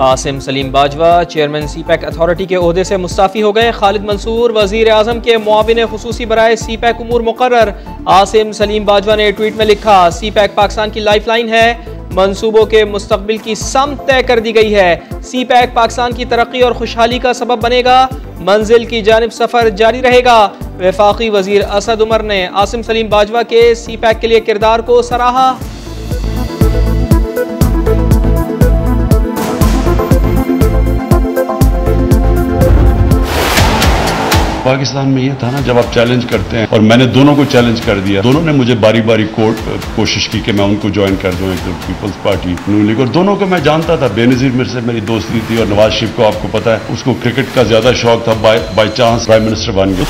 Asim Salim Bajwa chairman CPEC authority के ओहदे से मुस्ताफ़ी हो गए। खालिद मंसूर वज़ीर आज़म के मुआविन खुसूसी बराए सीपैक उमूर मुकर्रर। आसिम सलीम बाजवा ने ट्वीट में लिखा, सीपैक पाकिस्तान की लाइफ लाइन है, मंसूबों के मुस्तकबिल की सम तय कर दी गई है। सीपैक पाकिस्तान की तरक्की और खुशहाली का सबब बनेगा, मंजिल की जानिब सफ़र जारी रहेगा। वफाकी वज़ीर असद उमर ने आसिम सलीम बाजवा के सीपैक के लिए किरदार को सराहा। पाकिस्तान में ये था ना, जब आप चैलेंज करते हैं, और मैंने दोनों को चैलेंज कर दिया। दोनों ने मुझे बारी बारी कोशिश की कि मैं उनको ज्वाइन कर दूं, एक पीपल्स पार्टी नून लीग, और दोनों को मैं जानता था। बेनज़ीर मेरे से मेरी दोस्ती थी, और नवाज शरीफ को आपको पता है उसको क्रिकेट का ज्यादा शौक था, बाई चांस प्राइम मिनिस्टर बन गए।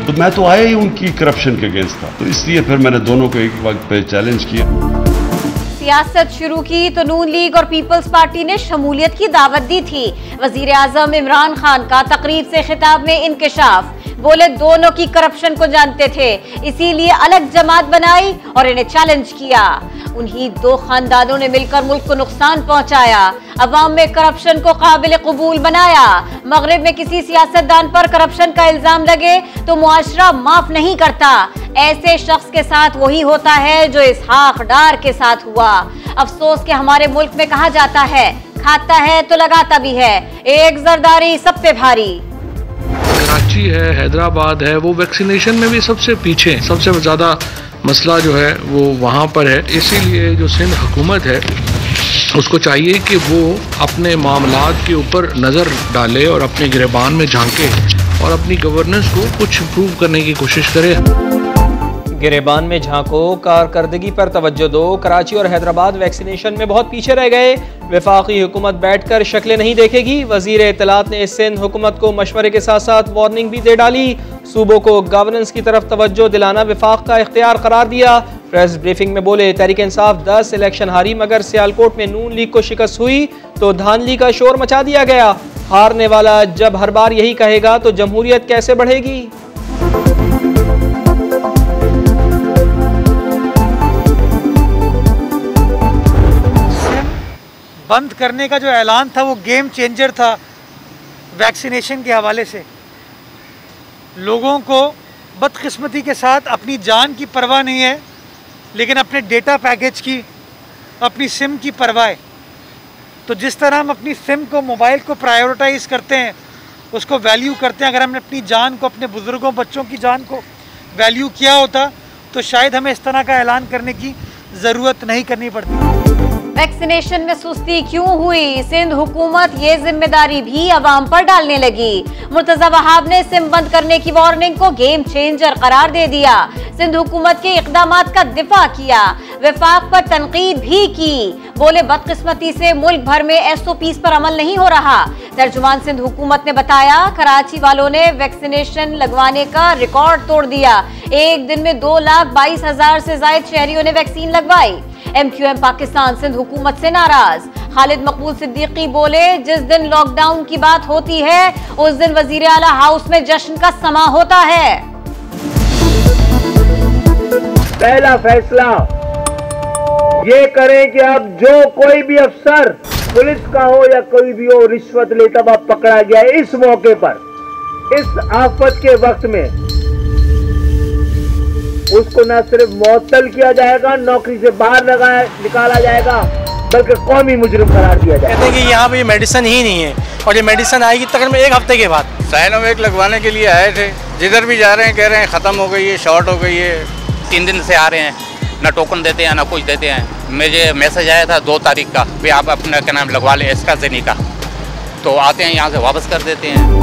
तो मैं तो आया ही उनकी करप्शन के अगेंस्ट था, तो इसलिए फिर मैंने दोनों को एक वक्त पे चैलेंज किया। सियासत शुरू की तो नून लीग और पीपल्स पार्टी ने शमूलियत की दावत दी थी। वजीर आजम इमरान खान का तकरीर से खिताब में इंकशाफ, बोले दोनों की करप्शन को जानते थे, इसीलिए अलग जमात बनाई और इन्हें चैलेंज किया। उन्हीं दो खानदानों ने मिलकर मुल्क को नुकसान पहुंचाया, अवाम में करप्शन को काबिल कबूल बनाया। मगरिब में किसी सियासतदान पर करप्शन का इल्जाम लगे तो मुआशरा माफ नहीं करता। ऐसे शख्स के साथ वही होता है जो इसहाक डार के साथ हुआ। अफसोस कि हमारे मुल्क में कहा जाता है, खाता है तो लगाता भी है, एक जरदारी सब पे भारी। कराची है, हैदराबाद है, वो वैक्सीनेशन में भी सबसे पीछे, सबसे ज्यादा मसला जो है वो वहाँ पर है। इसीलिए जो सिंध हुकूमत है उसको चाहिए कि वो अपने मामलात के ऊपर नज़र डाले और अपने गिरबान में झांके और अपनी गवर्नेंस को कुछ इम्प्रूव करने की कोशिश करे। गिरेबान में झांको, कारकर्दगी पर तवज्जो दो। कराची और हैदराबाद वैक्सीनेशन में बहुत पीछे रह गए, वफाकी हुकूमत बैठकर शक्लें नहीं देखेगी। वजीर इत्तलात ने सिंध हुकूमत को मशवरे के साथ साथ वार्निंग भी दे डाली। सूबों को गवर्नेंस की तरफ तवज्जो दिलाना वफाक का इख्तियार करार दिया। प्रेस ब्रीफिंग में बोले, तहरीक इंसाफ 10 इलेक्शन हारी, मगर सियालकोट में नून लीग को शिकस्त हुई तो धांधली का शोर मचा दिया गया। हारने वाला जब हर बार यही कहेगा तो जमहूरियत कैसे बढ़ेगी। बंद करने का जो ऐलान था वो गेम चेंजर था। वैक्सीनेशन के हवाले से लोगों को बदकिस्मती के साथ अपनी जान की परवाह नहीं है, लेकिन अपने डेटा पैकेज की, अपनी सिम की परवाह है। तो जिस तरह हम अपनी सिम को, मोबाइल को प्रायोरिटाइज करते हैं, उसको वैल्यू करते हैं, अगर हमने अपनी जान को, अपने बुज़ुर्गों, बच्चों की जान को वैल्यू किया होता तो शायद हमें इस तरह का ऐलान करने की ज़रूरत नहीं करनी पड़ती। वैक्सीनेशन में सुस्ती क्यों हुई? सिंध हुकूमत ये जिम्मेदारी भी अवाम पर डालने लगी। मुर्तजा वहाब ने सिम बंद करने की वार्निंग को गेम चेंजर करार दे दिया। सिंध हुकूमत के इक़दामात का दिफा किया, वफाक पर तनकीद भी की। बोले बदकिस्मती से मुल्क भर में SOPs पर अमल नहीं हो रहा। तर्जुमान सिंध हुकूमत ने बताया, कराची वालों ने वैक्सीनेशन लगवाने का रिकॉर्ड तोड़ दिया। एक दिन में 2,22,000 से ज्यादा शहरियों ने वैक्सीन लगवाई। MQM पाकिस्तान सिंध हुकूमत से नाराज। खालिद मकबूल सिद्दीकी बोले, जिस दिन लॉकडाउन की बात होती है उस दिन वजीर आला हाउस में जश्न का समा होता है। पहला फैसला ये करें कि अब जो कोई भी अफसर पुलिस का हो या कोई भी हो रिश्वत लेता हुआ पकड़ा गया, इस मौके पर, इस आफत के वक्त में उसको न सिर्फ मुअत्तल किया जाएगा, नौकरी से बाहर निकाला जाएगा, बल्कि कौमी मुजरिम करार दिया जाएगा। कहते हैं कि यहाँ पे मेडिसिन ही नहीं है, और ये मेडिसिन आएगी तकरीबन 1 हफ्ते के बाद। साइनोवैक लगवाने के लिए आए थे, जिधर भी जा रहे हैं कह रहे हैं ख़त्म हो गई है, शॉर्ट हो गई है। 3 दिन से आ रहे हैं, ना टोकन देते हैं ना कुछ देते हैं। मुझे मैसेज आया था 2 तारीख का भी आप अपना क्या नाम लगवा लें एस्ट्राज़ेनेका, तो आते हैं यहाँ से वापस कर देते हैं।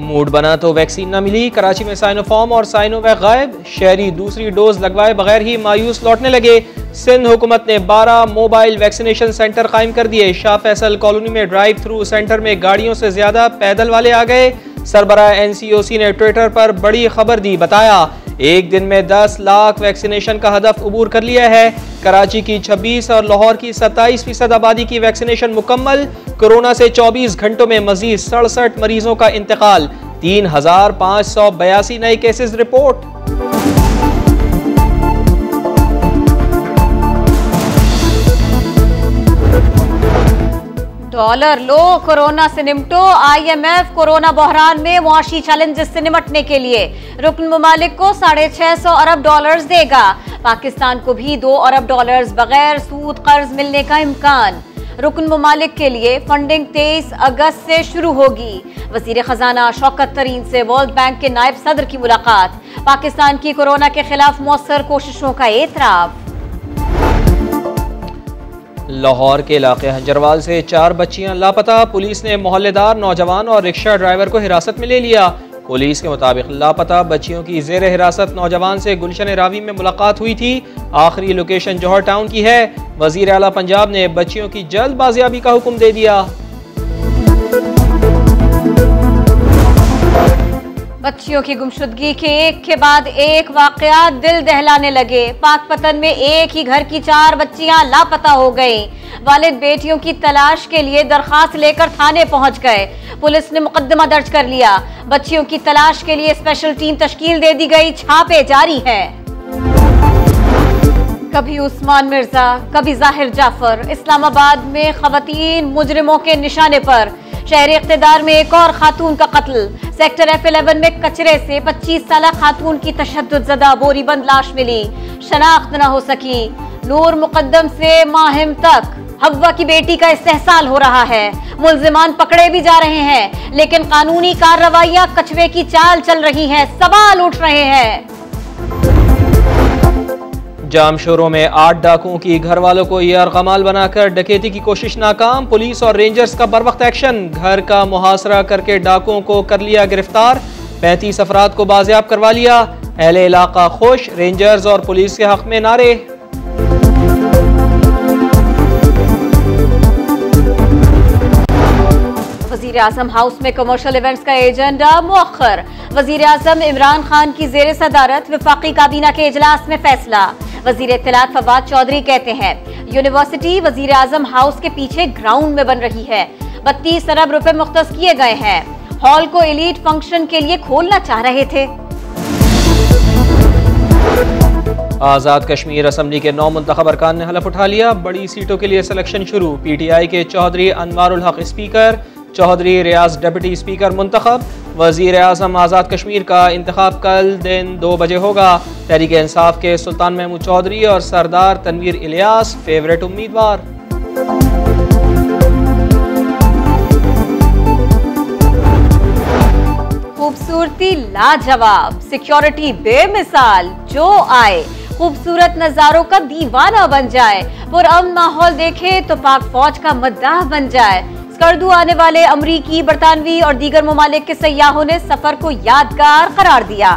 मूड बना तो वैक्सीन न मिली, कराची में साइनोफॉर्म और साइनोवैक गायब। शहरी दूसरी डोज लगवाए बगैर ही मायूस लौटने लगे। सिंध हुकूमत ने 12 मोबाइल वैक्सीनेशन सेंटर कायम कर दिए। शाह फैसल कॉलोनी में ड्राइव थ्रू सेंटर में गाड़ियों से ज्यादा पैदल वाले आ गए। सरबराह NCOC ने ट्विटर पर बड़ी खबर दी, बताया एक दिन में 10 लाख वैक्सीनेशन का हदफ अबूर कर लिया है। कराची की 26 और लाहौर की 27% आबादी की वैक्सीनेशन मुकम्मल। कोरोना से 24 घंटों में मजीद 67 मरीजों का इंतकाल। 3,582 नए केसेस रिपोर्ट। डॉलर लो, कोरोना से निपटो। IMF कोरोना बहरान में मुआशी चैलेंजेस से निपटने के लिए रुकन ममालिक को $650 अरब देगा। पाकिस्तान को भी $2 अरब बगैर सूद कर्ज मिलने का इम्कान। रुकन ममालिक के लिए फंडिंग 23 अगस्त से शुरू होगी। वजीर खजाना शौकत तरीन से वर्ल्ड बैंक के नायब सदर की मुलाकात। पाकिस्तान की कोरोना के खिलाफ मौसर कोशिशों का एतराफ। लाहौर के इलाके हंजरवाल से 4 बच्चियां लापता। पुलिस ने मोहल्लेदार, नौजवान और रिक्शा ड्राइवर को हिरासत में ले लिया। पुलिस के मुताबिक लापता बच्चियों की जेर हिरासत नौजवान से गुलशन रावी में मुलाकात हुई थी। आखिरी लोकेशन जौहर टाउन की है। वजीर आला पंजाब ने बच्चियों की जल्द बाजियाबी का हुक्म दे दिया। बच्चियों की गुमशुदगी के एक के बाद एक वाकया दिल दहलाने लगे। पाकपतन में एक ही घर की 4 बच्चियां लापता हो गईं। वालिद बेटियों की तलाश के लिए दरखास्त लेकर थाने पहुंच गए। पुलिस ने मुकदमा दर्ज कर लिया। बच्चियों की तलाश के लिए स्पेशल टीम तश्कील दे दी गई। छापे जारी हैं। कभी उस्मान मिर्जा, कभी जाहिर जाफर। इस्लामाबाद में खवातीन मुजरिमों के निशाने पर। शहरी इख्तिदार में एक और खातून का कत्ल। सेक्टर F11 में कचरे से 25 साला खातून की तशद्दुद-ज़दा बोरीबंद लाश मिली। शनाख्त न हो सकी। नूर मुकद्दम से माहिम तक हव्वा की बेटी का इस्तेहसाल हो रहा है। मुल्जिमान पकड़े भी जा रहे हैं, लेकिन कानूनी कार्रवाइयां कछुए की चाल चल रही हैं। सवाल उठ रहे हैं। जामशोरों में 8 डाकुओं की घर वालों को यारगमाल बनाकर डकैती की कोशिश नाकाम। पुलिस और रेंजर्स का बरवक्त एक्शन। घर का मुहासरा करके डाकुओं को कर लिया गिरफ्तार। 35 अफराद को बाजियाब करवा लिया। अहले इलाका खुश। रेंजर्स और पुलिस के हक में नारे। वजीर आजम हाउस में कमर्शियल इवेंट्स का एजेंडा मुअख्खर। वजीर आजम इमरान खान की जेर सदारत वफाकी काबीना के इजलास में फैसला। वजीर इत्तलात फवाद चौधरी कहते हैं यूनिवर्सिटी वजीर आजम हाउस के पीछे ग्राउंड में बन रही है। 32 अरब रुपए मुख्तस किए गए हैं। हॉल को एलीट फंक्शन के लिए खोलना चाह रहे थे। आज़ाद कश्मीर असम्बली के 9 मुंतखब अरकान ने हलफ उठा लिया। बड़ी सीटों के लिए सिलेक्शन शुरू। PTI के चौधरी अनवारुल हक स्पीकर, चौधरी रियाज डिप्टी स्पीकर मुंतखब। वजीर आजम आज़ाद कश्मीर का इंतखाब कल दिन 2 बजे होगा। तहरीक इंसाफ के सुल्तान महमूद चौधरी और सरदार तनवीर इलियास फेवरेट उम्मीदवार। खूबसूरती लाजवाब, सिक्योरिटी बेमिसाल। जो आए खूबसूरत नजारों का दीवाना बन जाए। पुरअमन माहौल देखे तो पाक फौज का मद्दाह बन जाए। स्कर्दू आने वाले अमरीकी, बरतानवी और दीगर ममालिक के सयाहों ने सफर को यादगार करार दिया।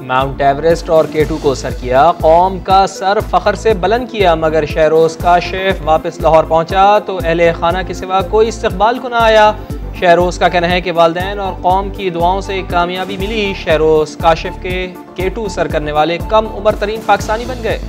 माउंट एवरेस्ट और K2 को सर किया। कौम का सर फख्र से बुलंद किया। मगर शहरोज काशिफ वापस लाहौर पहुंचा तो अहले खाना के सिवा कोई इस्तकबाल को न आया। शहरोज का कहना है कि वालिदैन और कौम की दुआओं से कामयाबी मिली। शहरोज काशिफ के K2 सर करने वाले कम उम्र तरीन पाकिस्तानी बन गए।